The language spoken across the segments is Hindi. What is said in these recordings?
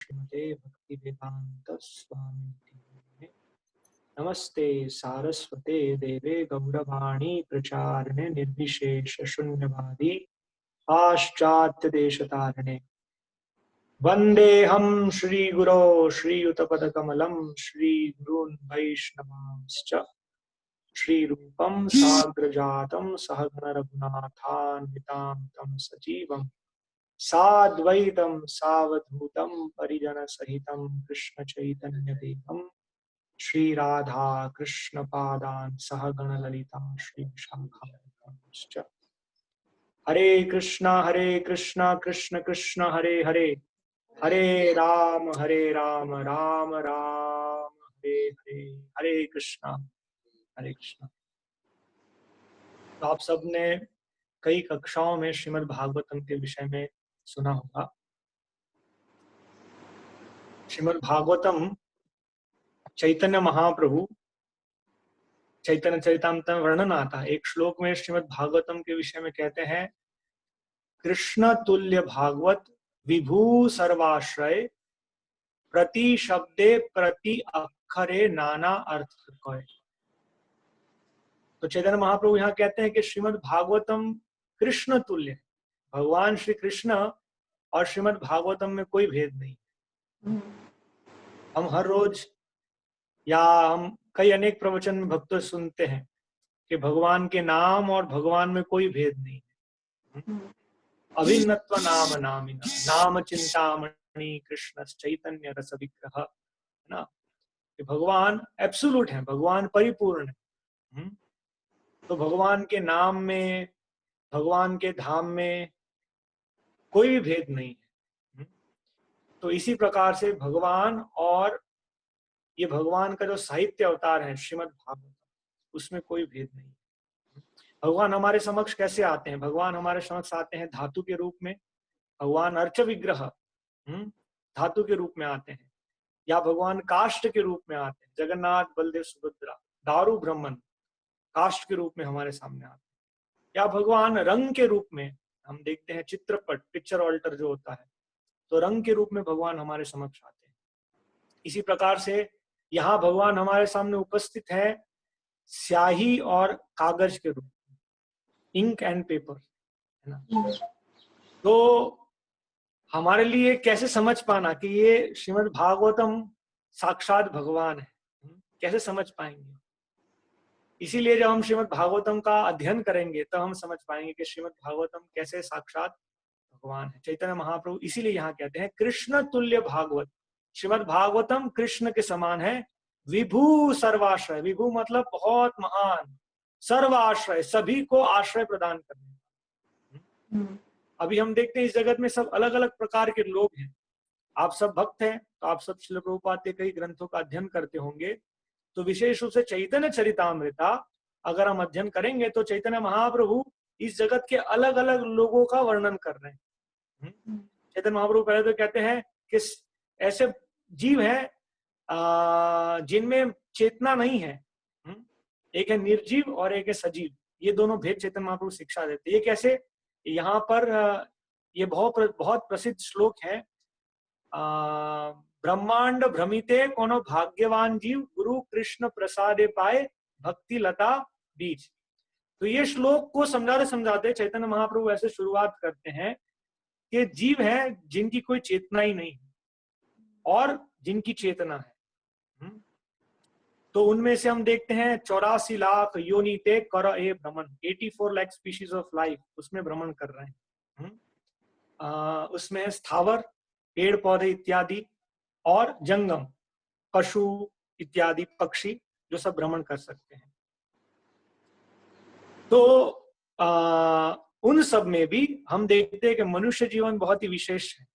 श्रीमते भक्तिवेदांत स्वामी नमस्ते सारस्वते देवे गौरवाणी प्रचारिणे निर्विशेष शून्यवादी पाश्चात्य देशतारिणे वन्देऽहं श्रीगुरो श्रीयुतपदकमलं श्रीगुरून् वैष्णवांश्च श्रीरूपं साग्रजातं सहगण रघुनाथान्वितां तं सजीवम् साद्वैतं सावधूतं परिजनसहितं कृष्ण चैतन्य देवं श्री राधा कृष्ण पादान् सहगण ललिता श्री शाखांश्च हरे कृष्णा कृष्ण कृष्ण हरे हरे हरे राम राम राम हरे हरे हरे कृष्णा। तो आप सबने कई कक्षाओं में श्रीमद् भागवतम के विषय में सुना होगा। श्रीमद् भागवतम चैतन्य महाप्रभु चैतन्य चरितामृत में वर्णन आता है। एक श्लोक में श्रीमद् भागवतम के विषय में कहते हैं, कृष्ण तुल्य भागवत विभू सर्वाश्रय प्रति शब्दे प्रति अक्षरे नाना अर्थ कहे। तो चैतन्य महाप्रभु यहाँ कहते हैं कि श्रीमद् भागवतम कृष्ण तुल्य, भगवान श्री कृष्ण और श्रीमद् भागवतम में कोई भेद नहीं। हम हर रोज या हम कई अनेक प्रवचन में भक्तों सुनते हैं कि भगवान के नाम और भगवान में कोई भेद नहीं है। अभिन्नत्व नाम नामिना नाम चिंतामणि कृष्ण चैतन्य रस विग्रह, है ना, कि भगवान एब्सोल्यूट है, भगवान परिपूर्ण है। तो भगवान के नाम में, भगवान के धाम में कोई भी भेद नहीं है। तो इसी प्रकार से भगवान और ये भगवान का जो साहित्य अवतार है श्रीमद् भागवत, उसमें कोई भेद नहीं। भगवान हमारे समक्ष कैसे आते हैं? भगवान हमारे समक्ष आते हैं धातु के रूप में, भगवान अर्च विग्रह धातु के रूप में आते हैं, या भगवान काष्ठ के रूप में आते हैं, जगन्नाथ बलदेव सुभद्रा दारू ब्रह्मन काष्ठ के रूप में हमारे सामने आते हैं, या भगवान रंग के रूप में हम देखते हैं, चित्रपट पिक्चर ऑल्टर जो होता है, तो रंग के रूप में भगवान हमारे समक्ष आते हैं। इसी प्रकार से यहाँ भगवान हमारे सामने उपस्थित है स्याही और कागज के रूप में, इंक एंड पेपर, है ना। तो हमारे लिए कैसे समझ पाना कि ये श्रीमद् भागवतम साक्षात भगवान है, कैसे समझ पाएंगे? इसीलिए जब हम श्रीमद् भागवतम का अध्ययन करेंगे तो हम समझ पाएंगे कि श्रीमद् भागवतम कैसे साक्षात भगवान है। चैतन्य महाप्रभु इसीलिए यहाँ कहते हैं कृष्ण तुल्य भागवत, श्रीमद् भागवतम कृष्ण के समान है। विभू सर्वाश्रय, विभू मतलब बहुत महान, सर्वाश्रय सभी को आश्रय प्रदान करने। अभी हम देखते हैं इस जगत में सब अलग अलग प्रकार के लोग हैं। आप सब भक्त हैं तो आप सब श्रील प्रभुपाद के कई ग्रंथों का अध्ययन करते होंगे। तो विशेष रूप से चैतन्य चरितामृता अगर हम अध्ययन करेंगे तो चैतन्य महाप्रभु इस जगत के अलग अलग लोगों का वर्णन कर रहे हैं। चैतन्य महाप्रभु पहले तो कहते हैं कि ऐसे जीव हैं जिनमें चेतना नहीं है। एक है निर्जीव और एक है सजीव। ये दोनों भेद चैतन्य महाप्रभु शिक्षा देते हैं। ये कैसे? यहाँ पर ये बहुत प्रसिद्ध श्लोक है, ब्रह्मांड भ्रमिते कोनो भाग्यवान जीव गुरु कृष्ण प्रसादे पाए भक्ति लता बीज। तो ये श्लोक को समझाते समझाते चैतन्य महाप्रभु ऐसे शुरुआत करते हैं कि जीव है जिनकी कोई चेतना ही नहीं है और जिनकी चेतना है। तो उनमें से हम देखते हैं 84 लाख योनिते कर ए भ्रमण, 84 लाख स्पीशीज ऑफ लाइफ उसमें भ्रमण कर रहे हैं। उसमें स्थावर पेड़ पौधे इत्यादि और जंगम पशु इत्यादि पक्षी जो सब भ्रमण कर सकते हैं। तो उन सब में भी हम देखते हैं कि मनुष्य जीवन बहुत ही विशेष है।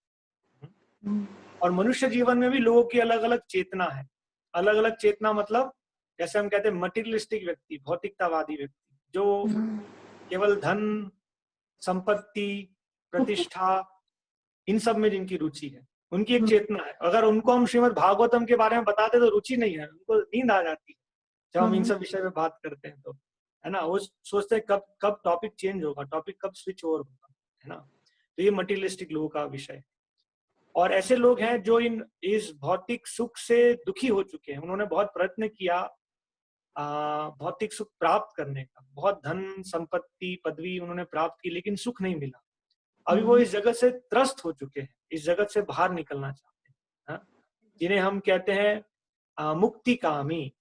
और मनुष्य जीवन में भी लोगों की अलग अलग चेतना है। अलग अलग चेतना मतलब जैसे हम कहते हैं मटीरियलिस्टिक व्यक्ति, भौतिकतावादी व्यक्ति, जो केवल धन संपत्ति प्रतिष्ठा इन सब में जिनकी रुचि है, उनकी एक चेतना है। अगर उनको हम श्रीमद् भागवतम के बारे में बताते तो रुचि नहीं है, उनको नींद आ जाती है जब हम इन सब विषय में बात करते हैं, तो है ना, वो सोचते हैं कब कब टॉपिक चेंज होगा, टॉपिक कब स्विच ओवर होगा, है ना। तो ये मटीरियलिस्टिक लोगों का विषय है। और ऐसे लोग हैं जो इस भौतिक सुख से दुखी हो चुके हैं। उन्होंने बहुत प्रयत्न किया भौतिक सुख प्राप्त करने का, बहुत धन संपत्ति पदवी उन्होंने प्राप्त की, लेकिन सुख नहीं मिला। अभी वो इस जगत से त्रस्त हो चुके हैं, इस जगत से बाहर निकलना चाहते हैं, हाँ? जिन्हें हम कहते हैं मुक्ति कामी,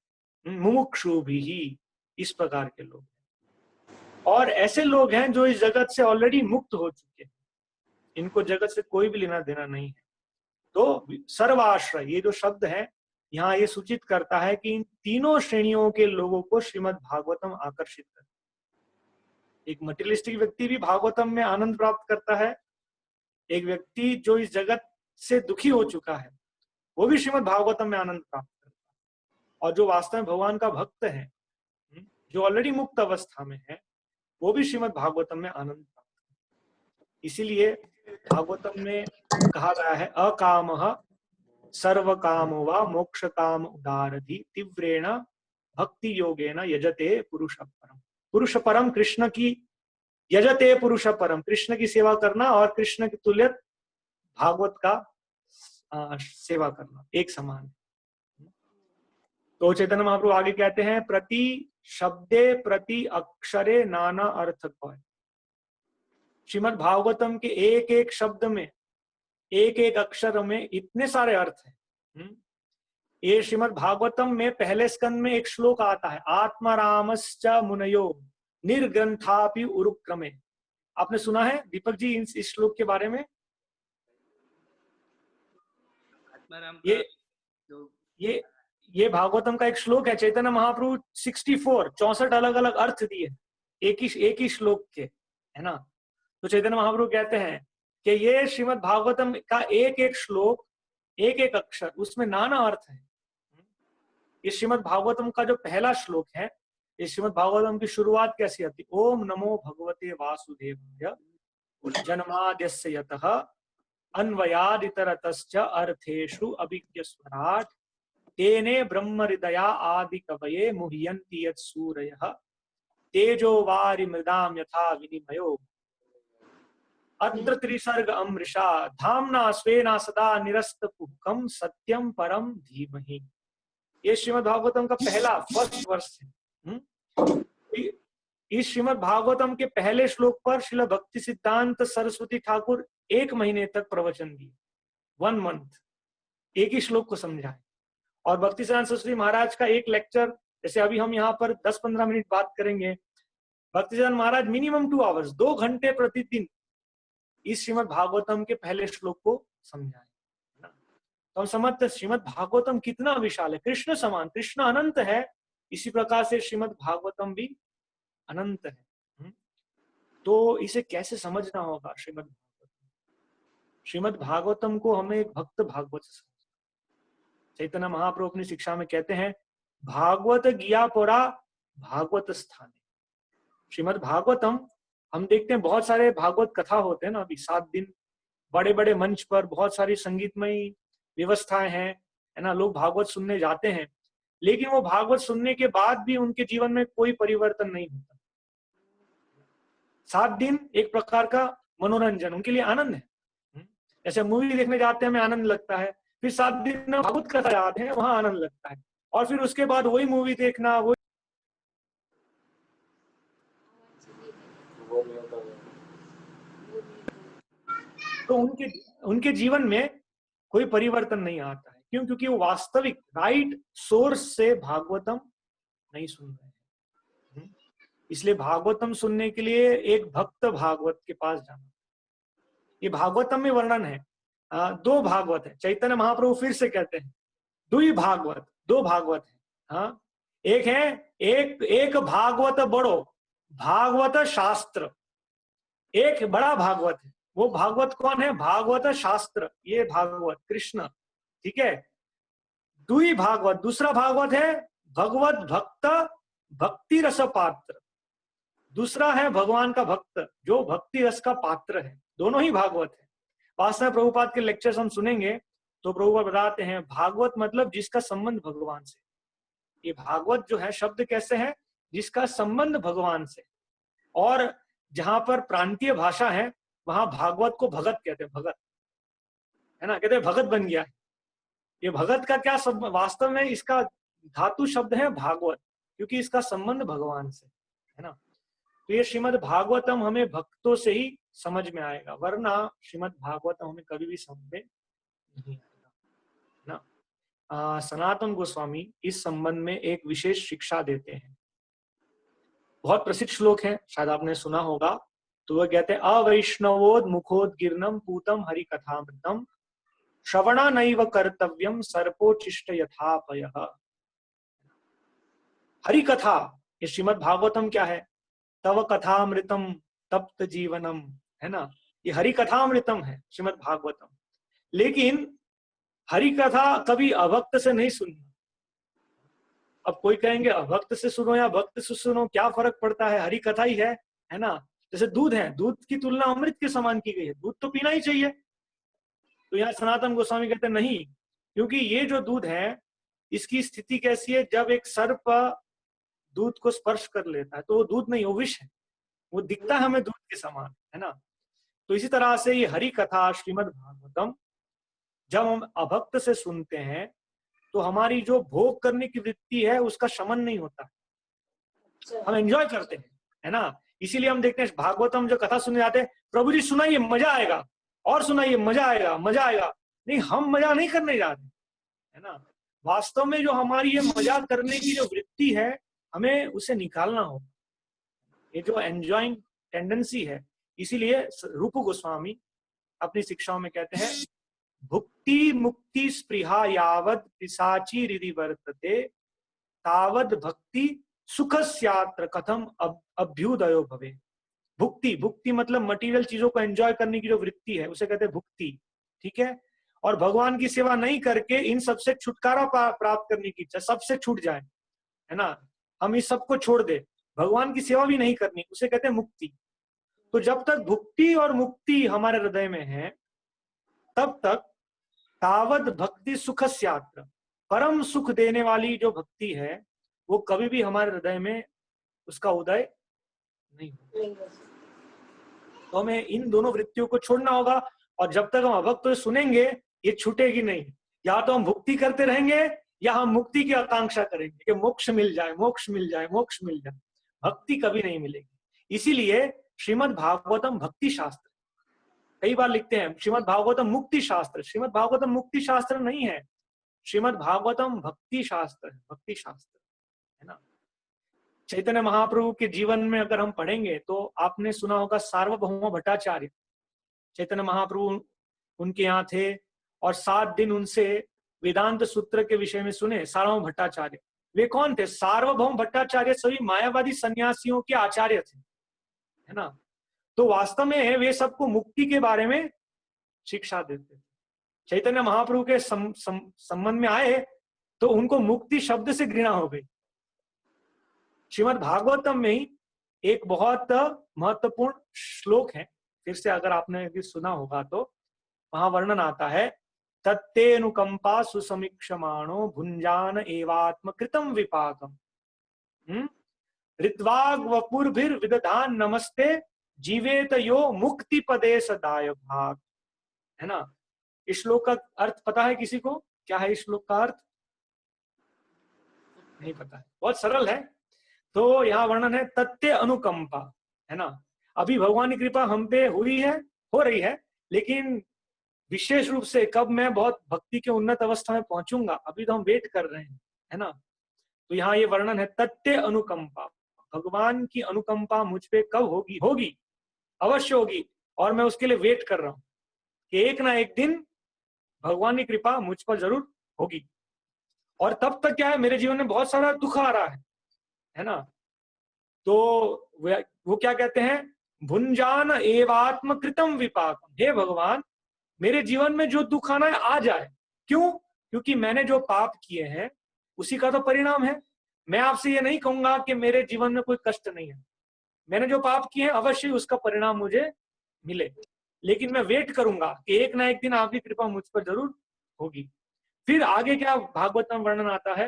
मुमुक्षु भी, इस प्रकार के लोग। और ऐसे लोग हैं जो इस जगत से ऑलरेडी मुक्त हो चुके हैं, इनको जगत से कोई भी लेना देना नहीं है। तो सर्वाश्रय, ये जो शब्द है यहाँ ये सूचित करता है कि इन तीनों श्रेणियों के लोगों को श्रीमद् भागवतम आकर्षित करता है। एक मटेरियलिस्टिक व्यक्ति भी भागवतम में आनंद प्राप्त करता है, एक व्यक्ति जो इस जगत से दुखी हो चुका है वो भी श्रीमद् भागवतम में आनंद प्राप्त करता है, और जो वास्तव में भगवान का भक्त है, जो ऑलरेडी मुक्त अवस्था में है, वो भी श्रीमद् भागवतम में आनंद प्राप्त करता है। इसीलिए भागवतम में कहा गया है अकामः सर्व काम वा मोक्ष काम उदारधि तीव्रेण भक्ति योगेन यजते पुरुष परम। पुरुष परम कृष्ण की, यजते पुरुष परम, कृष्ण की सेवा करना और कृष्ण की तुल्य भागवत का सेवा करना एक समान। तो चैतन्य महाप्रभु आगे कहते हैं प्रति शब्दे प्रति अक्षरे नाना अर्थ कौय। श्रीमद् भागवतम के एक एक शब्द में, एक एक अक्षर में इतने सारे अर्थ हैं। ये श्रीमद् भागवतम में पहले स्कंद में एक श्लोक आता है, आत्मारामश्च मुनयो निर्ग्रंथापि उरुक्रमे। आपने सुना है दीपक जी इस श्लोक के बारे में? ये भागवतम का एक श्लोक है। चैतन्य महाप्रभु 64 अलग अलग अर्थ दिए एक ही श्लोक के, है ना। तो चैतन्य महाप्रभु कहते हैं कि ये श्रीमद् भागवतम का एक एक श्लोक, एक एक अक्षर, उसमें नाना अर्थ है। इस श्रीमद् भागवतम का जो पहला श्लोक है, इस श्रीमद् भागवतम की शुरुआत कैसी आती? ओम नमो भगवते वासुदेवाय जन्माद्यस्य यतः अन्वयादितरतश्च अर्थेषु अभिज्ञस्वराट् तेने ब्रह्म हृदया आदि कवये मुह्यन्ति यत् सूरयः तेजो वारि मृदाम यथा विनिमयो अत्र त्रिसर्ग अमृषा धाम्ना स्वेना सदा निरस्तकुहकं सत्यम परम धीमहि। ये श्रीमद् भागवतम का पहला फर्स्ट वर्ष है। इस श्रीमद् भागवतम के पहले श्लोक पर श्रील भक्ति सिद्धांत सरस्वती ठाकुर 1 महीने तक प्रवचन दिए, 1 मंथ, एक ही श्लोक को समझाए। और भक्ति सिद्धांत सरस्वती महाराज का एक लेक्चर, जैसे अभी हम यहाँ पर 10-15 मिनट बात करेंगे, भक्ति सिद्धांत महाराज मिनिमम 2 आवर्स, 2 घंटे प्रतिदिन इस श्रीमद् भागवतम के पहले श्लोक को समझाए। तो हम समझते श्रीमद् भागवतम कितना विशाल है, कृष्ण समान, कृष्ण अनंत है, इसी प्रकार से श्रीमद् भागवतम भी अनंत है। तो इसे कैसे समझना होगा? श्रीमद् भागवतम को हमें एक भक्त भागवत से समझना। चैतन्य महाप्रभु अपनी शिक्षा में कहते हैं भागवत गिया पुरा भागवत स्थाने। श्रीमद् भागवतम हम देखते हैं बहुत सारे भागवत कथा होते हैं ना, अभी 7 दिन बड़े बड़े मंच पर बहुत सारी संगीतमयी व्यवस्थाएं हैं, है ना, लोग भागवत सुनने जाते हैं, लेकिन वो भागवत सुनने के बाद भी उनके जीवन में कोई परिवर्तन नहीं होता। 7 दिन एक प्रकार का मनोरंजन, उनके लिए आनंद है। जैसे मूवी देखने जाते हैं हमें आनंद लगता है, फिर 7 दिन भागवत कथा जाते हैं वहां आनंद लगता है, और फिर उसके बाद वही मूवी देखना, वो तो उनके जीवन में कोई परिवर्तन नहीं आता है। क्यों? क्योंकि वो वास्तविक राइट सोर्स से भागवतम नहीं सुन रहे हैं। इसलिए भागवतम सुनने के लिए एक भक्त भागवत के पास जाना। ये भागवतम में वर्णन है, 2 भागवत है। चैतन्य महाप्रभु फिर से कहते हैं 2 भागवत, 2 भागवत है। हाँ, एक है एक भागवत बड़ो भागवत शास्त्र, एक बड़ा भागवत है। वो भागवत कौन है? भागवत शास्त्र, ये भागवत कृष्ण, ठीक है। 2 भागवत, दूसरा भागवत है भगवत भक्त भक्ति रस पात्र, दूसरा है भगवान का भक्त जो भक्ति रस का पात्र है। दोनों ही भागवत है। वास्तव में प्रभुपाद के लेक्चर्स हम सुनेंगे तो प्रभुपाद बताते हैं भागवत मतलब जिसका संबंध भगवान से। ये भागवत जो है शब्द कैसे है? जिसका संबंध भगवान से। और जहां पर प्रांतीय भाषा है वहां भागवत को भगत कहते हैं, भगत, है ना, कहते हैं भगत बन गया। ये भगत का क्या शब्द, वास्तव में इसका धातु शब्द है भागवत, क्योंकि इसका संबंध भगवान से है ना। तो ये श्रीमद् भागवतम हमें भक्तों से ही समझ में आएगा, वरना श्रीमद् भागवतम हमें कभी भी समझ में नहीं आएगा, है ना। सनातन गोस्वामी इस संबंध में एक विशेष शिक्षा देते हैं। बहुत प्रसिद्ध श्लोक है, शायद आपने सुना होगा। तो वह कहते हैं, अवैष्णवोद मुखोद गिरनम पूतम हरि कथामृतम श्रवणा नैव कर्तव्यम सर्पोचिष्ट यथापयः। हरि कथा, ये श्रीमद् भागवतम क्या है, तव कथामृतम तप्त जीवनम, है ना। ये हरि कथामृतम है श्रीमद् भागवतम। लेकिन हरि कथा कभी अभक्त से नहीं सुनना। अब कोई कहेंगे अभक्त से सुनो या भक्त से सुनो, क्या फर्क पड़ता है, हरि कथा ही है ना। जैसे दूध है, दूध की तुलना अमृत के समान की गई है, दूध तो पीना ही चाहिए। तो यहाँ सनातन गोस्वामी कहते हैं नहीं, क्योंकि ये जो दूध है इसकी स्थिति कैसी है, जब एक सर्प दूध को स्पर्श कर लेता है तो वो दूध नहीं, वो विष है, वो दिखता है हमें दूध के समान, है ना। तो इसी तरह से ये हरि कथा श्रीमद् भागवतम जब हम अभक्त से सुनते हैं तो हमारी जो भोग करने की वृत्ति है उसका शमन नहीं होता, हम एंजॉय करते हैं, है ना। इसीलिए हम देखते हैं भागवतम जो कथा सुनने जाते हैं, प्रभु जी सुनाइए मजा आएगा, और सुनाइए मजा आएगा, मजा आएगा। नहीं, हम मजा नहीं करने जा रहे, है ना। वास्तव में जो हमारी ये मजा करने की जो वृत्ति है, हमें उसे निकालना होगा, ये जो एंजॉइंग टेंडेंसी है। इसीलिए रूप गोस्वामी अपनी शिक्षाओं में कहते हैं, भुक्ति मुक्ति स्पृहा यावद पिशाची हृदि वर्तते तावद भक्ति सुखस्यात्र कथम अभ्युदयो भवे। भुक्ति, भुक्ति मतलब मटेरियल चीजों को एंजॉय करने की जो वृत्ति है उसे कहते हैं भुक्ति, ठीक है। और भगवान की सेवा नहीं करके इन सबसे छुटकारा प्राप्त करने की इच्छा, सबसे छूट जाए, है ना, हम इस सबको छोड़ दे, भगवान की सेवा भी नहीं करनी, उसे कहते हैं मुक्ति। तो जब तक भुक्ति और मुक्ति हमारे हृदय में है तब तक तावद भक्ति सुखस्यात्र, परम सुख देने वाली जो भक्ति है वो कभी भी हमारे हृदय में उसका उदय नहीं होगा। तो हमें इन दोनों वृत्तियों को छोड़ना होगा, और जब तक हम अभक्त तो सुनेंगे ये छूटेगी नहीं। या तो हम भक्ति करते रहेंगे या हम मुक्ति की आकांक्षा करेंगे कि मोक्ष मिल जाए, मोक्ष मिल जाए, मोक्ष मिल जाए, भक्ति कभी नहीं मिलेगी। इसीलिए श्रीमद् भागवतम भक्ति शास्त्र, कई बार लिखते हैं श्रीमद् भागवतम मुक्ति शास्त्र, श्रीमद् भागवतम मुक्ति शास्त्र नहीं है, श्रीमद् भागवतम भक्ति शास्त्र है, भक्ति शास्त्र, है ना। चैतन्य महाप्रभु के जीवन में अगर हम पढ़ेंगे तो आपने सुना होगा सार्वभौम भट्टाचार्य, चैतन्य महाप्रभु उनके यहाँ थे और 7 दिन उनसे वेदांत सूत्र के विषय में सुने सार्वभौम भट्टाचार्य। वे कौन थे? सार्वभौम भट्टाचार्य सभी मायावादी सन्यासियों के आचार्य थे, है ना। तो वास्तव में वे सबको मुक्ति के बारे में शिक्षा देते थे। चैतन्य महाप्रभु के संबंध में आए तो उनको मुक्ति शब्द से घृणा हो गई। श्रीमद् भागवतम में ही एक बहुत महत्वपूर्ण श्लोक है, फिर से अगर आपने सुना होगा तो वहां वर्णन आता है, तत्तेनुकंपा सुसमीक्षमाणो भुंजान एवात्म कृतम विपाकम ऋत्वाग वपुर्भिर विदधान नमस्ते जीवेत यो मुक्ति पदे सदाय भाग, है ना। इस श्लोक का अर्थ पता है किसी को? क्या है इस श्लोक का अर्थ? नहीं पता है, बहुत सरल है। तो यहाँ वर्णन है तत्ते अनुकंपा, है ना। अभी भगवान की कृपा हम पे हुई है, हो रही है, लेकिन विशेष रूप से कब मैं बहुत भक्ति के उन्नत अवस्था में पहुंचूंगा, अभी तो हम वेट कर रहे हैं, है ना। तो यहाँ ये वर्णन है तत्ते अनुकंपा, भगवान की अनुकंपा मुझ पे कब होगी? होगी, अवश्य होगी, और मैं उसके लिए वेट कर रहा हूं कि एक ना एक दिन भगवान की कृपा मुझ पर जरूर होगी। और तब तक क्या है, मेरे जीवन में बहुत सारा दुख आ रहा है ना। तो वो क्या कहते हैं, भुंजान एवात्म कृतम विपाकम, हे भगवान मेरे जीवन में जो दुख आना है आ जाए। क्यों? क्योंकि मैंने जो पाप किए हैं उसी का तो परिणाम है। मैं आपसे ये नहीं कहूंगा कि मेरे जीवन में कोई कष्ट नहीं है, मैंने जो पाप किए हैं अवश्य उसका परिणाम मुझे मिले, लेकिन मैं वेट करूंगा कि एक ना एक दिन आपकी कृपा मुझ पर जरूर होगी। फिर आगे क्या भागवत में वर्णन आता है,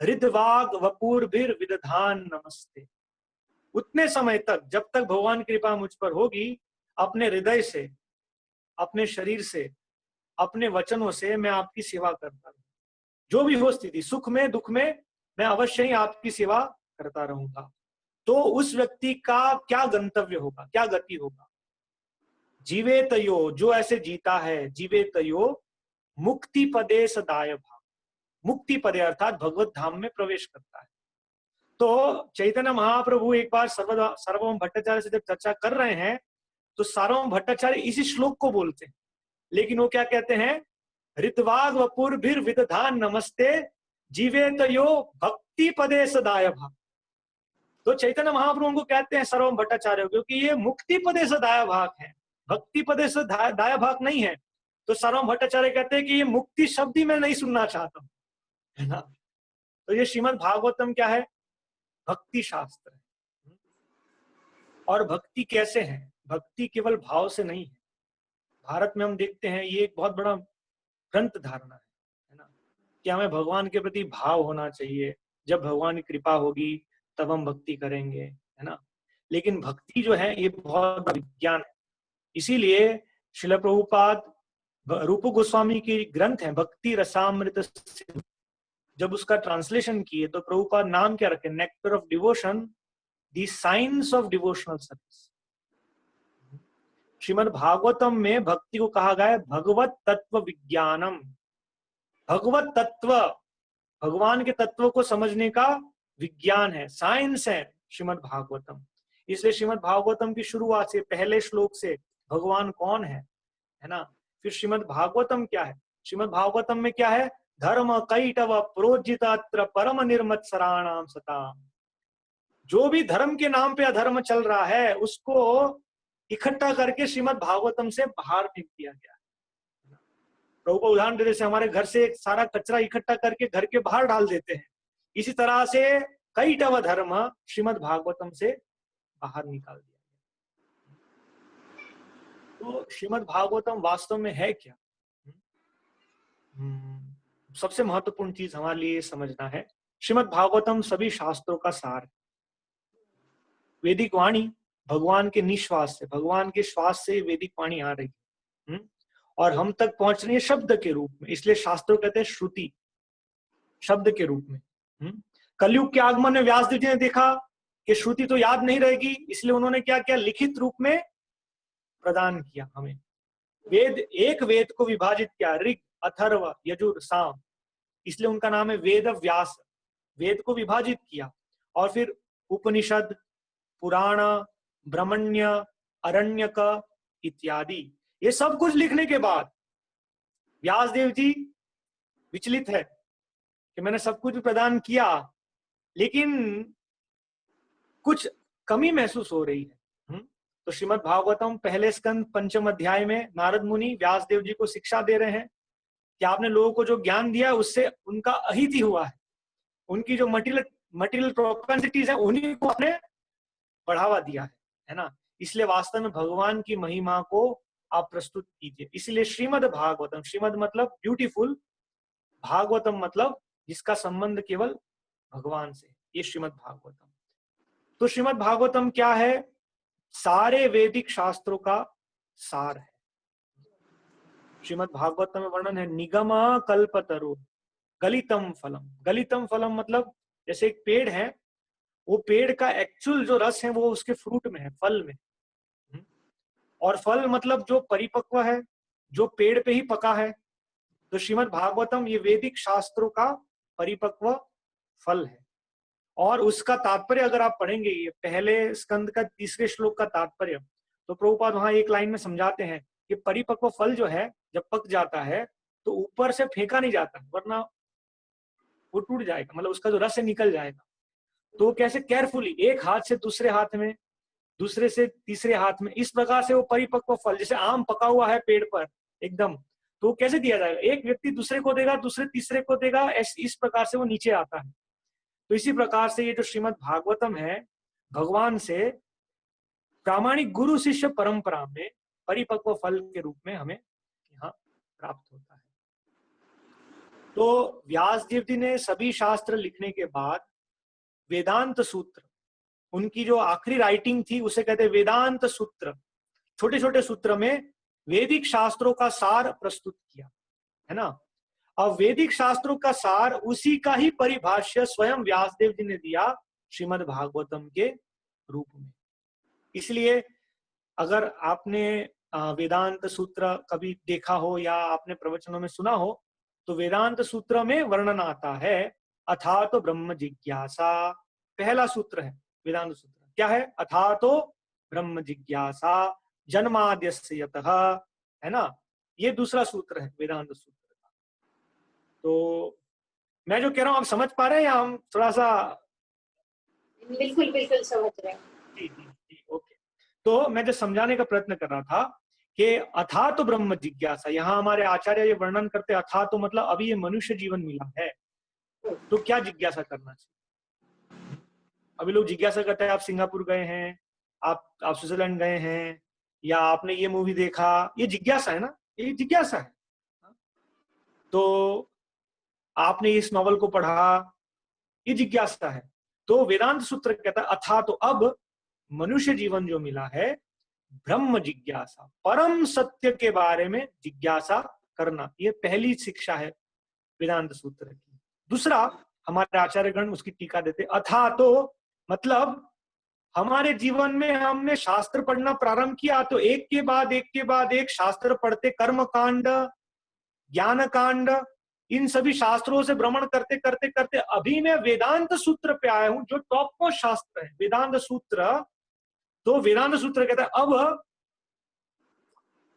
हृदवाग वपूर्भिर विदधान नमस्ते, उतने समय तक जब तक भगवान की कृपा मुझ पर होगी, अपने हृदय से, अपने शरीर से अपने वचनों से मैं आपकी सेवा करता रहूं, जो भी हो स्थिति, सुख में दुख में मैं अवश्य ही आपकी सेवा करता रहूंगा। तो उस व्यक्ति का क्या गंतव्य होगा, क्या गति होगा? जीवेतयो, जो ऐसे जीता है, जीवेतयो मुक्ति पदे सदाय भाव, मुक्ति पदे अर्थात भगवत धाम में प्रवेश करता है। तो चैतन्य महाप्रभु एक बार सार्वभौम भट्टाचार्य से जब चर्चा कर रहे हैं तो सार्वभौम भट्टाचार्य इसी श्लोक को बोलते हैं, लेकिन वो क्या कहते हैं? ऋतवाग वपुर भीर विदधान नमस्ते जीवेतयो भक्ति पदे सदाय भाव। तो चैतन्य महाप्रभु को कहते हैं सार्वभौम भट्टाचार्य, क्योंकि ये मुक्ति पदे सदाय भाग है, भक्ति पदे से दाया भाग नहीं है। तो सार्वभौम भट्टाचार्य कहते हैं कि ये मुक्ति शब्द ही मैं नहीं सुनना चाहता हूं, है ना। तो ये श्रीमद् भागवतम क्या है? भक्ति शास्त्र है। और भक्ति कैसे है? भक्ति केवल भाव से नहीं है। भारत में हम देखते हैं ये एक बहुत बड़ा भ्रांत धारणा है ना, कि हमें भगवान के प्रति भाव होना चाहिए, जब भगवान की कृपा होगी तब हम भक्ति करेंगे, है ना। लेकिन भक्ति जो है ये बहुत विज्ञान है। इसीलिए श्रील प्रभुपाद रूप गोस्वामी की ग्रंथ है भक्ति रसामृत, जब उसका ट्रांसलेशन किए तो प्रभुपाद नाम क्या रखे? Nectar of devotion, the science of devotional service. Shrimad Bhagavatam में भक्ति को कहा गया है भगवत तत्व विज्ञानम। भगवत तत्व, भगवान के तत्व को समझने का विज्ञान है, साइंस है श्रीमद् भागवतम। इसलिए श्रीमद् भागवतम की शुरुआत से पहले श्लोक से भगवान कौन है ना। फिर श्रीमद् भागवतम क्या है? श्रीमद् भागवतम में क्या है? धर्म कैटव प्रोज्जितात्र परम निर्मत्सराणाम सताम। जो भी धर्म के नाम पे अधर्म चल रहा है उसको इकट्ठा करके श्रीमद् भागवतम से बाहर फेंक दिया गया है। प्रभु को उदाहरण देते, जैसे हमारे घर से सारा कचरा इकट्ठा करके घर के बाहर डाल देते हैं, इसी तरह से कैटव धर्म श्रीमद् भागवतम से बाहर निकाल दिया। तो श्रीमद् भागवतम वास्तव में है क्या? सबसे महत्वपूर्ण चीज हमारे लिए समझना है, श्रीमद् भागवतम सभी शास्त्रों का सार है। वैदिक वाणी भगवान के निश्वास से, भगवान के श्वास से वैदिक वाणी आ रही है और हम तक पहुंच रही है शब्द के रूप में। इसलिए शास्त्रों कहते हैं श्रुति, शब्द के रूप में। कलयुग के आगमन में व्यासदेव जी ने देखा कि श्रुति तो याद नहीं रहेगी, इसलिए उन्होंने क्या किया? लिखित रूप में प्रदान किया हमें। वेद, एक वेद को विभाजित किया, ऋग अथर्व यजुर साम, इसलिए उनका नाम है वेद व्यास। वेद को विभाजित किया और फिर उपनिषद, पुराण, ब्रह्मण्य, अरण्यक इत्यादि, ये सब कुछ लिखने के बाद व्यासदेव जी विचलित है कि मैंने सब कुछ प्रदान किया लेकिन कुछ कमी महसूस हो रही है। तो श्रीमद् भागवतम पहले स्कंद पंचम अध्याय में नारद मुनि व्यासदेव जी को शिक्षा दे रहे हैं कि आपने लोगों को जो ज्ञान दिया उससे उनका अहित ही हुआ है, उनकी जो मटेरियल प्रोपेंसिटीज है उन्हीं को आपने बढ़ावा दिया है ना। इसलिए वास्तव में भगवान की महिमा को आप प्रस्तुत कीजिए। इसलिए श्रीमद् भागवतम, श्रीमद् मतलब ब्यूटीफुल, भागवतम मतलब जिसका संबंध केवल भगवान से, ये श्रीमद् भागवतम। तो श्रीमद् भागवतम क्या है? सारे वैदिक शास्त्रों का सार है। श्रीमद् भागवतम में वर्णन है निगम कल्पतरु गलितम फलम। गलितम फलम मतलब जैसे एक पेड़ है, वो पेड़ का एक्चुअल जो रस है वो उसके फ्रूट में है, फल में। और फल मतलब जो परिपक्व है, जो पेड़ पे ही पका है। तो श्रीमद् भागवतम ये वैदिक शास्त्रों का परिपक्व फल है। और उसका तात्पर्य अगर आप पढ़ेंगे, ये पहले स्कंद का 3 श्लोक का तात्पर्य, तो प्रभुपाद वहां एक लाइन में समझाते हैं कि परिपक्व फल जो है जब पक जाता है तो ऊपर से फेंका नहीं जाता, वरना वो टूट जाएगा, मतलब उसका जो रस है निकल जाएगा। तो कैसे केयरफुली एक हाथ से दूसरे हाथ में, दूसरे से तीसरे हाथ में, इस प्रकार से वो परिपक्व फल, जैसे आम पका हुआ है पेड़ पर एकदम, तो कैसे दिया जाएगा? एक व्यक्ति दूसरे को देगा, दूसरे तीसरे को देगा, इस प्रकार से वो नीचे आता है। तो इसी प्रकार से ये जो श्रीमद् भागवतम है भगवान से प्रामाणिक गुरु शिष्य परंपरा में परिपक्व फल के रूप में हमें यहाँ प्राप्त होता है। तो व्यासदेव जी ने सभी शास्त्र लिखने के बाद वेदांत सूत्र, उनकी जो आखिरी राइटिंग थी उसे कहते हैं वेदांत सूत्र। छोटे छोटे सूत्र में वैदिक शास्त्रों का सार प्रस्तुत किया, है ना। अब वैदिक शास्त्रों का सार, उसी का ही परिभाष्य स्वयं व्यासदेव जी ने दिया श्रीमद् भागवतम के रूप में। इसलिए अगर आपने वेदांत सूत्र कभी देखा हो या आपने प्रवचनों में सुना हो, तो वेदांत सूत्र में वर्णन आता है अथा तो ब्रह्म जिज्ञासा, पहला सूत्र है वेदांत सूत्र। क्या है? अथा तो ब्रह्म जिज्ञासा जन्माद्यस्य यतः, है ना। ये दूसरा सूत्र है वेदांत सूत्र का। तो मैं जो कह रहा हूं आप समझ पा रहे हैं या हम थोड़ा सा? बिल्कुल बिल्कुल समझ रहे हैं। जी जी जी, ओके। तो मैं जो समझाने का प्रयत्न कर रहा था कि अथा तो ब्रह्म जिज्ञासा, यहाँ हमारे आचार्य ये वर्णन करते, अथा तो मतलब अभी ये मनुष्य जीवन मिला है तो क्या जिज्ञासा करना चाहिए। अभी लोग जिज्ञासा करते हैं, आप सिंगापुर गए हैं, आप स्विट्जरलैंड गए हैं, या आपने ये मूवी देखा, ये जिज्ञासा है ना, ये जिज्ञासा है। तो आपने इस नॉवल को पढ़ा, ये जिज्ञासा है। तो वेदांत सूत्र कहता है अथा तो अब मनुष्य जीवन जो मिला है, ब्रह्म जिज्ञासा, परम सत्य के बारे में जिज्ञासा करना, ये पहली शिक्षा है वेदांत सूत्र की। दूसरा, हमारे आचार्यगण उसकी टीका देते, अथा तो मतलब हमारे जीवन में हमने शास्त्र पढ़ना प्रारंभ किया तो एक के बाद एक के बाद एक शास्त्र पढ़ते, कर्म कांड, ज्ञान कांड, इन सभी शास्त्रों से भ्रमण करते करते करते अभी मैं वेदांत सूत्र पे आया हूं, जो टॉप मोस्ट शास्त्र है वेदांत सूत्र। तो वेदांत सूत्र कहता है अब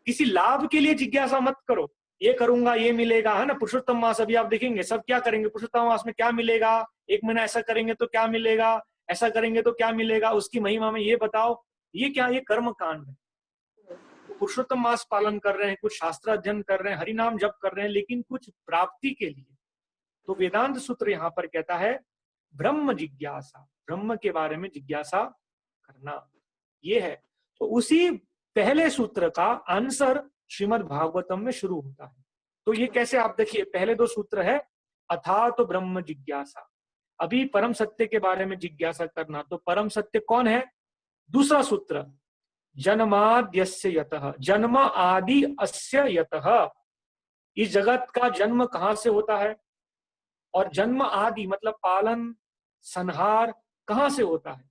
किसी लाभ के लिए जिज्ञासा मत करो, ये करूंगा ये मिलेगा, है ना। पुरुषोत्तम मास अभी आप देखेंगे सब क्या करेंगे, पुरुषोत्तम मास में क्या मिलेगा, एक महीना ऐसा करेंगे तो क्या मिलेगा, ऐसा करेंगे तो क्या मिलेगा, उसकी महिमा में ये बताओ। ये क्या, ये कर्म कांड है। पुरुषोत्तम मास पालन कर रहे हैं, कुछ शास्त्र अध्ययन कर रहे हैं, हरि नाम जप कर रहे हैं, लेकिन कुछ प्राप्ति के लिए। तो वेदांत सूत्र यहाँ पर कहता है ब्रह्म जिज्ञासा, ब्रह्म के बारे में जिज्ञासा करना, ये है। तो उसी पहले सूत्र का आंसर श्रीमद् भागवतम में शुरू होता है। तो ये कैसे, आप देखिए, पहले दो सूत्र है अथा तो ब्रह्म जिज्ञासा, अभी परम सत्य के बारे में जिज्ञासा करना। तो परम सत्य कौन है? दूसरा सूत्र, जन्माद्यस्य यतः, जन्म आदि अस्य यतः, इस जगत का जन्म कहां से होता है, और जन्म आदि मतलब पालन संहार कहां से होता है,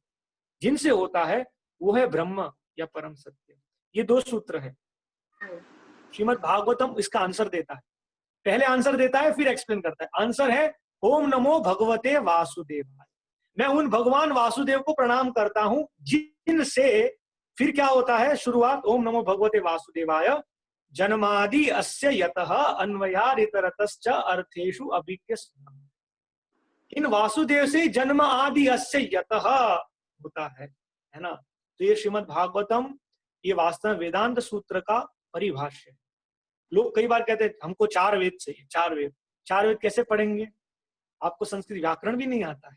जिनसे होता है वो है ब्रह्म या परम सत्य। ये दो सूत्र है। श्रीमद् भागवतम इसका आंसर देता है, पहले आंसर देता है फिर एक्सप्लेन करता है। आंसर है ओम नमो भगवते वासुदेवाय, मैं उन भगवान वासुदेव को प्रणाम करता हूं जिनसे, फिर क्या होता है शुरुआत, ओम नमो भगवते वासुदेवाय जन्मादि अस्य यतः अन्वयादितरतश्च अर्थेषु अभिज्ञ। इन वासुदेव से जन्म आदि अस्य यतः होता है ना। तो ये श्रीमद् भागवतम, ये वास्तव में वेदांत सूत्र का परिभाष्य है। लोग कई बार कहते हैं हमको 4 वेद चाहिए, 4 वेद, 4 वेद कैसे पढ़ेंगे, आपको संस्कृत व्याकरण भी नहीं आता है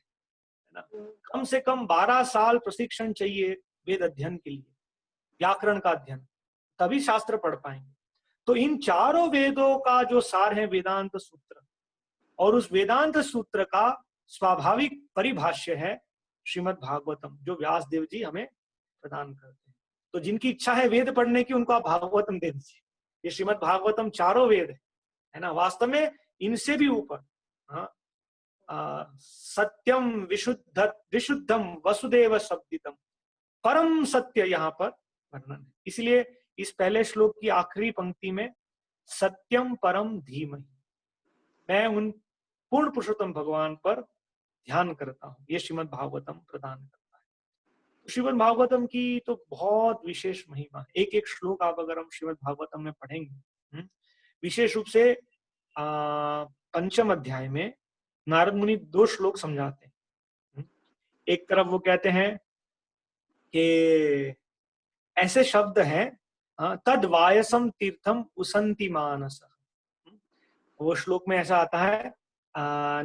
ना। कम से कम 12 साल प्रशिक्षण चाहिए वेद अध्ययन के लिए, व्याकरण का अध्ययन, तभी शास्त्र पढ़ पाएंगे। तो इन चारों वेदों का जो सार है वेदांत सूत्र, और उस वेदांत सूत्र का स्वाभाविक परिभाष्य है श्रीमद् भागवतम, जो व्यासदेव जी हमें प्रदान करते हैं। तो जिनकी इच्छा है वेद पढ़ने की, उनको आप भागवतम दे दीजिए। ये श्रीमद् भागवतम चारों वेद है ना, वास्तव में इनसे भी ऊपर। हाँ, सत्यम विशुद्धम वसुदेव शब्दितम, परम सत्य यहाँ पर वर्णन है। इसलिए इस पहले श्लोक की आखिरी पंक्ति में सत्यम परम धीमहि, मैं उन पूर्ण पुरुषोत्तम भगवान पर ध्यान करता हूँ, ये श्रीमद् भागवतम प्रदान करता है। श्रीमद् भागवतम की तो बहुत विशेष महिमा, एक एक श्लोक आप अगर हम श्रीमद् भागवतम में पढ़ेंगे, विशेष रूप से पंचम अध्याय में नारद मुनि 2 श्लोक समझाते हैं। एक तरफ वो कहते हैं कि ऐसे शब्द हैं, तद वायसम तीर्थम उसंति मानस, वो श्लोक में ऐसा आता है,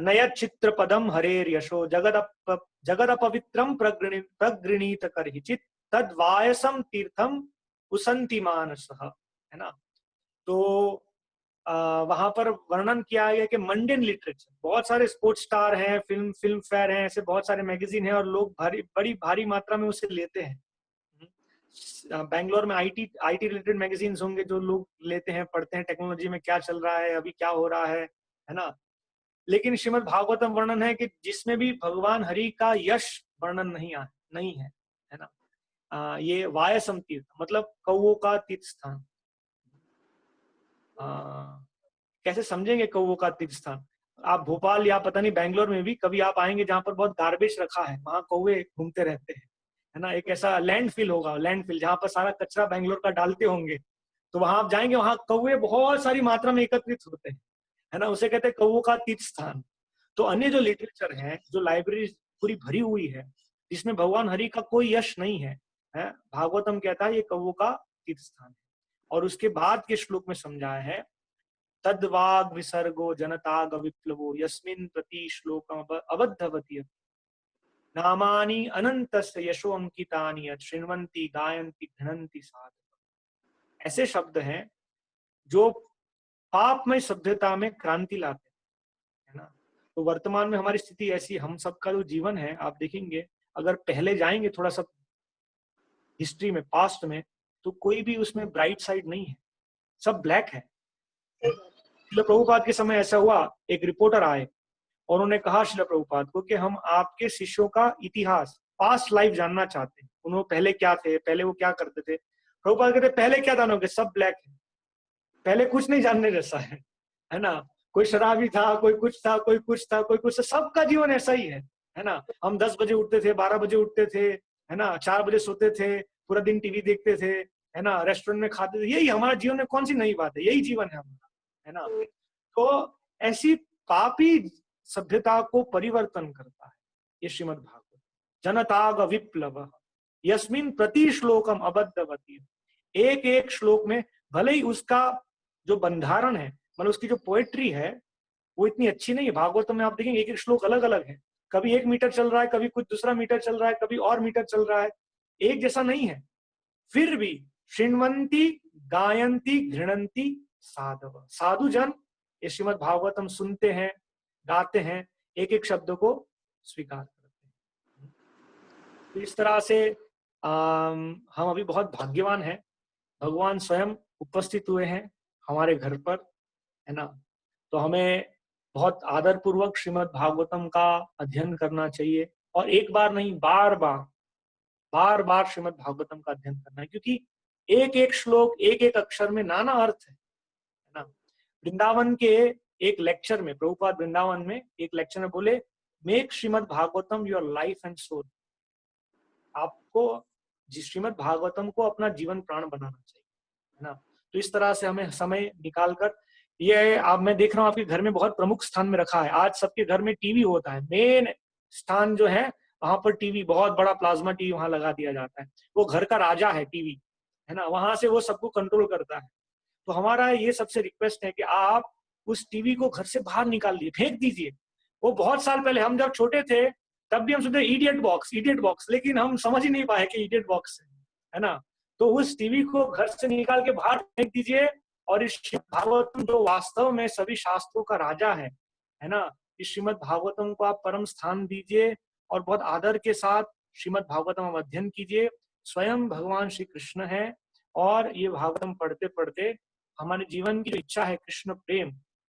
नयत चित्र पदम हरेर यशो जगद अपवित्रम प्रगृणीत करहिचित तद वायसम तीर्थम उसंति मानस, है ना। तो वहां पर वर्णन किया गया कि मंडेन लिटरेचर, बहुत सारे स्पोर्ट्स स्टार हैं, फिल्म फेयर हैं, ऐसे बहुत सारे मैगजीन हैं, और लोग बड़ी भारी मात्रा में उसे लेते हैं। बैंगलोर में आईटी रिलेटेड मैगजीन्स होंगे जो लोग लेते हैं, पढ़ते हैं, टेक्नोलॉजी में क्या चल रहा है, अभी क्या हो रहा है ना। लेकिन श्रीमद् भागवतम वर्णन है कि जिसमें भी भगवान हरि का यश वर्णन नहीं है ना। ये वायसम तीर्थ मतलब कौओं का तीर्थ स्थान। कैसे समझेंगे कौओं का तीर्थ स्थान? आप भोपाल या पता नहीं बैंगलोर में भी कभी आप आएंगे जहां पर बहुत गार्बेज रखा है, वहां कौवे घूमते रहते हैं, है ना। एक ऐसा लैंडफिल होगा, लैंडफिल जहां पर सारा कचरा बैंगलोर का डालते होंगे, तो वहां आप जाएंगे, वहां कौवे बहुत सारी मात्रा में एकत्रित होते हैं, है ना। उसे कहते हैं कौओं का तीर्थ स्थान। तो अन्य जो लिटरेचर है, जो लाइब्रेरी पूरी भरी हुई है, जिसमें भगवान हरि का कोई यश नहीं है, भागवतम कहता है ये कौओं का तीर्थ स्थान है। और उसके बाद के श्लोक में समझाया है, तद्वाग विसर्गो जनताग विप्लवो यस्मिन् प्रति श्लोकम अबद्धवती नामानि अनंतस्य यशो अंकितानि यत् शृण्वन्ति गायन्ति घ्नन्ति साधु। ऐसे शब्द हैं जो पापमय सभ्यता में क्रांति लाते हैं, है ना। तो वर्तमान में हमारी स्थिति ऐसी, हम सबका जो जीवन है आप देखेंगे, अगर पहले जाएंगे थोड़ा सा हिस्ट्री में, पास्ट में, तो कोई भी उसमें ब्राइट साइड नहीं है, सब ब्लैक है। शिला प्रभुपाद के समय ऐसा हुआ, एक रिपोर्टर आए और उन्होंने कहा शिला प्रभुपाद को कि हम आपके शिष्यों का इतिहास, पास्ट लाइफ जानना चाहते हैं, उन्होंने पहले क्या थे, पहले वो क्या करते थे। प्रभुपाद कहते पहले क्या था, उन्होंने सब ब्लैक है, पहले कुछ नहीं जानने जैसा है ना। कोई शराबी था, कोई कुछ था, कोई कुछ था, कोई कुछ था, सबका जीवन ऐसा ही है ना। हम 10 बजे उठते थे, 12 बजे उठते थे, है ना, 4 बजे सोते थे, पूरा दिन टीवी देखते थे, है ना, रेस्टोरेंट में खाते थे, यही हमारा जीवन में कौन सी नई बात है, यही जीवन है हमारा, है ना। तो ऐसी पापी सभ्यता को परिवर्तन करता है ये श्रीमद् भागवत। जनताग विप्लव यस्मिन् प्रति श्लोकम अबद्धवती। एक एक श्लोक में, भले ही उसका जो बंधारण है, मतलब उसकी जो पोएट्री है वो इतनी अच्छी नहीं है। भागवतम में आप देखेंगे एक एक श्लोक अलग अलग है, कभी 1 मीटर चल रहा है, कभी कुछ दूसरा मीटर चल रहा है, कभी और मीटर चल रहा है, एक जैसा नहीं है। फिर भी शृण्वन्ति गायन्ति घृणन्ति साधव, साधु जन ये श्रीमद् भागवतम सुनते हैं, गाते हैं, एक एक शब्द को स्वीकार करते हैं। तो इस तरह से हम अभी बहुत भाग्यवान हैं, भगवान स्वयं उपस्थित हुए हैं हमारे घर पर, है ना। तो हमें बहुत आदर पूर्वक श्रीमद् भागवतम का अध्ययन करना चाहिए, और एक बार नहीं, बार बार श्रीमद् भागवतम का अध्ययन करना है, क्योंकि एक एक श्लोक, एक एक अक्षर में नाना अर्थ है ना। वृंदावन के एक लेक्चर में, प्रभुपाद वृंदावन में एक लेक्चर में बोले, make Shrimad Bhagavatam your life and soul. आपको श्रीमद् भागवतम को अपना जीवन प्राण बनाना चाहिए, है ना। तो इस तरह से हमें समय निकालकर, ये आप, मैं देख रहा हूँ आपके घर में बहुत प्रमुख स्थान में रखा है, आज सबके घर में टीवी होता है, मेन स्थान जो है वहां पर टीवी, बहुत बड़ा प्लाज्मा टीवी वहां लगा दिया जाता है, वो घर का राजा है टीवी, है ना, वहां से वो सबको कंट्रोल करता है। तो हमारा ये सबसे रिक्वेस्ट है कि आप उस टीवी को घर से बाहर निकाल दिए, फेंक दीजिए। वो बहुत साल पहले हम जब छोटे थे तब भी हम सुनते इडियट बॉक्स, लेकिन हम समझ ही नहीं पाए कि इडियट बॉक्स है ना। तो उस टीवी को घर से निकाल के बाहर फेंक दीजिए, और इस भागवतम जो वास्तव में सभी शास्त्रों का राजा है ना, इस श्रीमद् भागवतम को आप परम स्थान दीजिए, और बहुत आदर के साथ श्रीमद् भागवतम अध्ययन कीजिए। स्वयं भगवान श्री कृष्ण है, और ये भागवतम पढ़ते पढ़ते हमारे जीवन की जो इच्छा है कृष्ण प्रेम,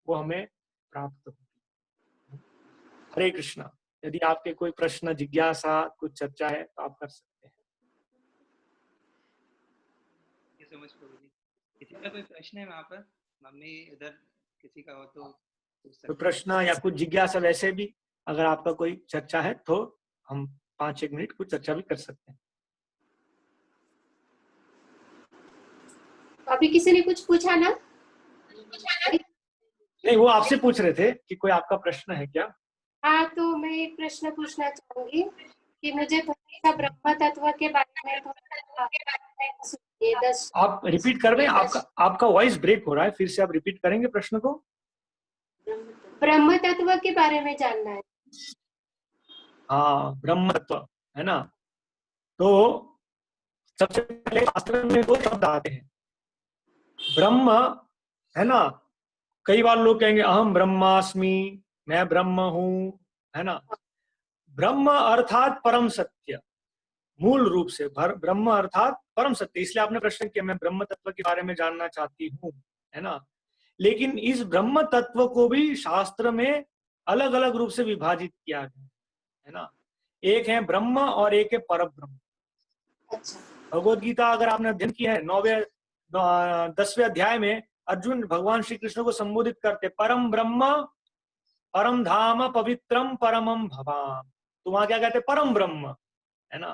वो हमें प्राप्त होगी। हरे कृष्णा। यदि आपके कोई प्रश्न, जिज्ञासा, कुछ चर्चा है तो आप कर सकते हैं। किसी का कोई प्रश्न है वहाँ पर? मम्मी इधर किसी का हो तो कोई प्रश्न या कुछ जिज्ञासा, वैसे भी अगर आपका कोई चर्चा है तो हम 5-1 मिनट कुछ चर्चा भी कर सकते हैं। अभी किसी ने कुछ पूछा ना? नहीं, वो आपसे पूछ रहे थे कि कोई आपका प्रश्न है क्या? हाँ, तो मैं एक प्रश्न पूछना चाहूंगी कि मुझे थोड़ा सा ब्रह्म तत्व के बारे में आप रिपीट कर रहे हैं, आपका वॉइस ब्रेक हो रहा है, फिर से आप रिपीट करेंगे प्रश्न को? ब्रह्म तत्व के बारे में जानना है। हाँ, ब्रह्म तत्व, है ना। तो सबसे पहले शास्त्र में 2 शब्द आते हैं, ब्रह्म, है ना। कई बार लोग कहेंगे अहम ब्रह्मास्मि, मैं ब्रह्म हूं, है ना। ब्रह्म अर्थात परम सत्य, मूल रूप से ब्रह्म अर्थात परम सत्य। इसलिए आपने प्रश्न किया, मैं ब्रह्म तत्व के बारे में जानना चाहती हूँ, है ना। लेकिन इस ब्रह्म तत्व को भी शास्त्र में अलग अलग रूप से विभाजित किया गया है ना। एक है ब्रह्म और एक है पर ब्रह्म। अच्छा। भगवद गीता अगर आपने अध्ययन किया है 10वें अध्याय में अर्जुन भगवान श्री कृष्ण को संबोधित करते परम ब्रह्म परम धाम पवित्रम परमम भवाम। तो वहां क्या कहते हैं, परम ब्रह्म, है ना।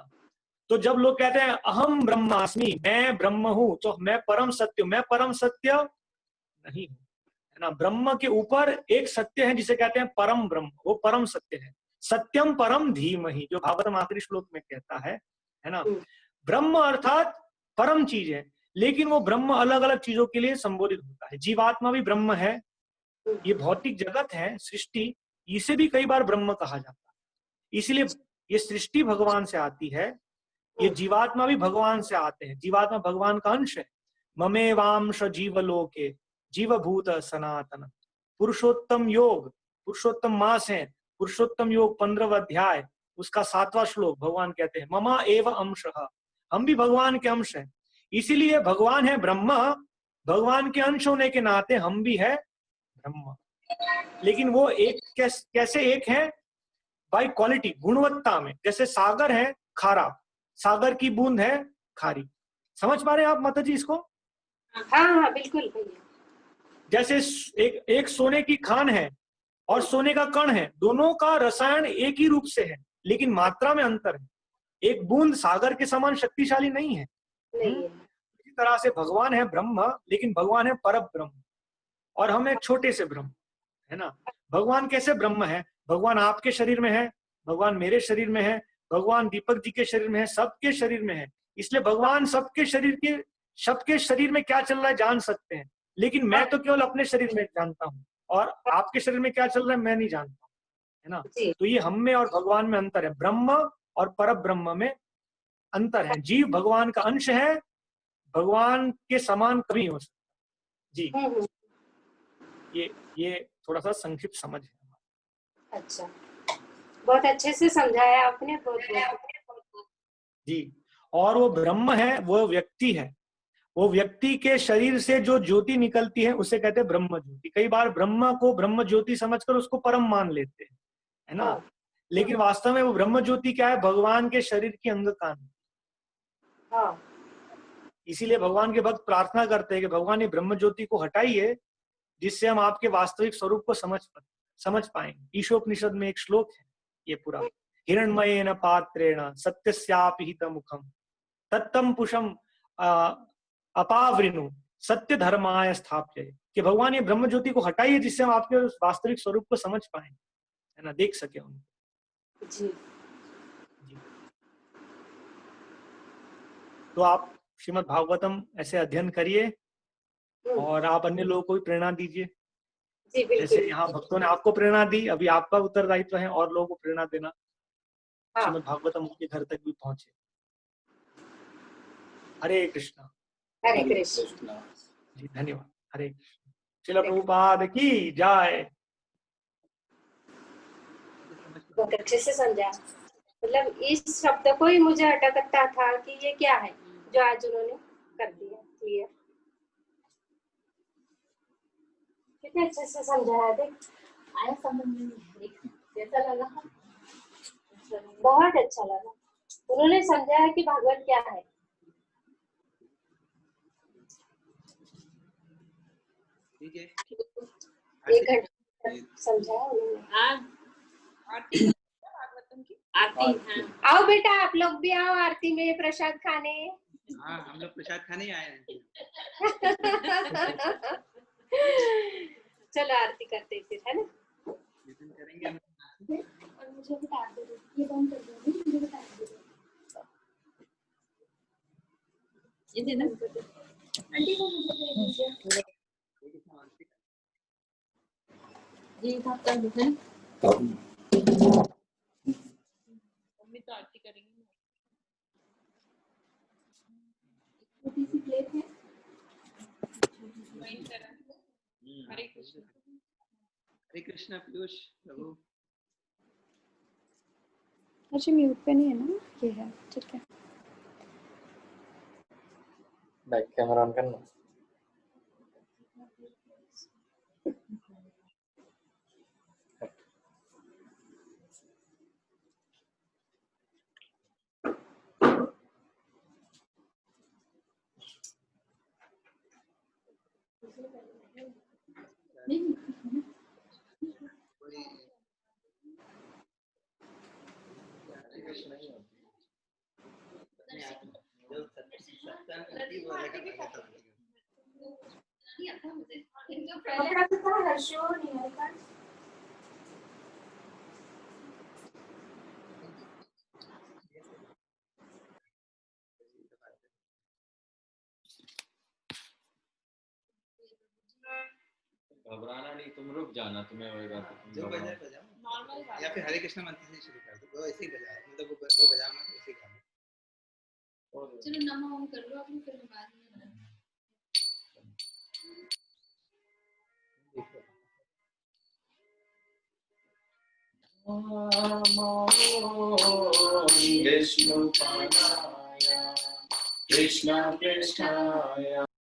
तो जब लोग कहते हैं अहम ब्रह्मास्मि, मैं ब्रह्म हूं, तो मैं परम सत्य हूं, मैं परम सत्य नहीं हूं, है ना। ब्रह्म के ऊपर एक सत्य है जिसे कहते हैं परम ब्रह्म, वो परम सत्य है। सत्यम परम धीमहि, जो भागवतम आखिरी श्लोक में कहता है ना। ब्रह्म अर्थात परम चीज है, लेकिन वो ब्रह्म अलग अलग चीजों के लिए संबोधित होता है। जीवात्मा भी ब्रह्म है, ये भौतिक जगत है, सृष्टि, इसे भी कई बार ब्रह्म कहा जाता है। इसलिए ये सृष्टि भगवान से आती है, ये जीवात्मा भी भगवान से आते हैं, जीवात्मा भगवान का अंश है। ममेवांश जीवलोके जीवभूत सनातन। पुरुषोत्तम योग, पुरुषोत्तम मास है, पुरुषोत्तम योग 15वां अध्याय उसका 7वां श्लोक भगवान कहते हैं ममा एव अंशः, हम भी भगवान के अंश हैं। इसीलिए भगवान है ब्रह्मा, भगवान के अंश होने के नाते हम भी है ब्रह्मा। लेकिन वो एक कैसे एक है, बाय क्वालिटी, गुणवत्ता में। जैसे सागर है खारा, सागर की बूंद है खारी। समझ पा रहे हैं आप माता जी इसको? हाँ हाँ बिल्कुल भैया। जैसे एक सोने की खान है और सोने का कण है, दोनों का रसायन एक ही रूप से है, लेकिन मात्रा में अंतर है। एक बूंद सागर के समान शक्तिशाली नहीं है। इसी तरह से भगवान है ब्रह्म, लेकिन भगवान है पर ब्रह्म और हम एक छोटे से ब्रह्म, है ना। भगवान कैसे ब्रह्म है? भगवान आपके शरीर में है, भगवान मेरे शरीर में है, भगवान दीपक जी के शरीर में है, सबके शरीर में है। इसलिए भगवान सबके शरीर में क्या चल रहा है जान सकते हैं, लेकिन मैं तो केवल अपने शरीर में जानता हूँ, और आपके शरीर में क्या चल रहा है मैं नहीं जानता, है ना। तो ये हम में और भगवान में अंतर है, ब्रह्म और पर ब्रह्म में अंतर है। जीव भगवान का अंश है, भगवान के समान कभी नहीं हो सकता जी। ये थोड़ा सा संक्षिप्त समझ है। अच्छा, बहुत अच्छे से समझाया आपने, बहुत जी। और वो ब्रह्म है, वो व्यक्ति है, वो व्यक्ति के शरीर से जो ज्योति निकलती है उसे कहते हैं ब्रह्म ज्योति। कई बार ब्रह्म को ब्रह्म ज्योति समझकर उसको परम मान लेते हैं, है ना। लेकिन वास्तव में वो ब्रह्म ज्योति क्या है, भगवान के शरीर की अंग कान। इसीलिए भगवान के भक्त प्रार्थना करते हैं कि भगवान ये ब्रह्म ज्योति को हटाइए, जिससे हम आपके वास्तविक स्वरूप को समझ पाएंगे। ईशोपनिषद में एक श्लोक है ये पूरा, हिरण्मयेन पात्रेण सत्यस्यापिहित मुखम तत्तम पुषम अपावृणु सत्य धर्माय स्थाप्य, कि भगवान ये ब्रह्म ज्योति को हटाइए जिससे हम आपके वास्तविक स्वरूप को समझ पाए, है ना, देख सके उनको जी। तो आप श्रीमद् भागवतम ऐसे अध्ययन करिए और आप अन्य लोगों को भी प्रेरणा दीजिए। जैसे यहाँ भक्तों ने आपको प्रेरणा दी, अभी आपका उत्तरदायित्व है और लोगों को प्रेरणा देना, श्रीमद् भागवतम उनके घर तक भी पहुंचे। हरे कृष्णा। हरे कृष्ण जी, धन्यवाद। हरे कृष्ण। श्रील प्रभुपाद की जय। बहुत अच्छे से समझा, मतलब इस शब्द को ही मुझे अटकता था कि ये क्या है, जो आज उन्होंने कर दिया क्लियर। कितने अच्छे से समझाया, देख आया समझ में, कैसा लगा? बहुत अच्छा लगा, उन्होंने समझाया कि भागवत क्या है। ठीक है, 1 घंटा समझाया उन्होंने। हाँ, आरती भागवतम की आरती। हाँ, आओ बेटा आप लोग भी आओ आरती में प्रसाद खाने। हाँ, हम लोग प्रसाद खाने आए हैं। चलो आरती करते फिर, है ना। करेंगे हम। और मुझे बता दो, ये बंद कर दो, मुझे बता दो ये देना आंटी को, मुझे दे दीजिए जी। आप कर दो, है मम्मी तो आरती करेंगी। छोटी सी प्लेट है। हरे कृष्ण। हरे कृष्ण पीयूष प्रभु। अच्छा म्यूट पे नहीं है ना, ये है ठीक है। बैक कैमरा ऑन करना। घबराना नहीं, तुम रुक जाना, तुम्हें होएगा तो तुम जो बजा बजाओ नॉर्मल, या फिर हरे कृष्ण मंत्र से शुरू कर दो, वो ऐसे ही बजा, मतलब वो बजाना ऐसे ही करना। चलो नमः ओम कर लो अपनी, फिर बाद में विष्णु पादाय कृष्ण पृष्ठाय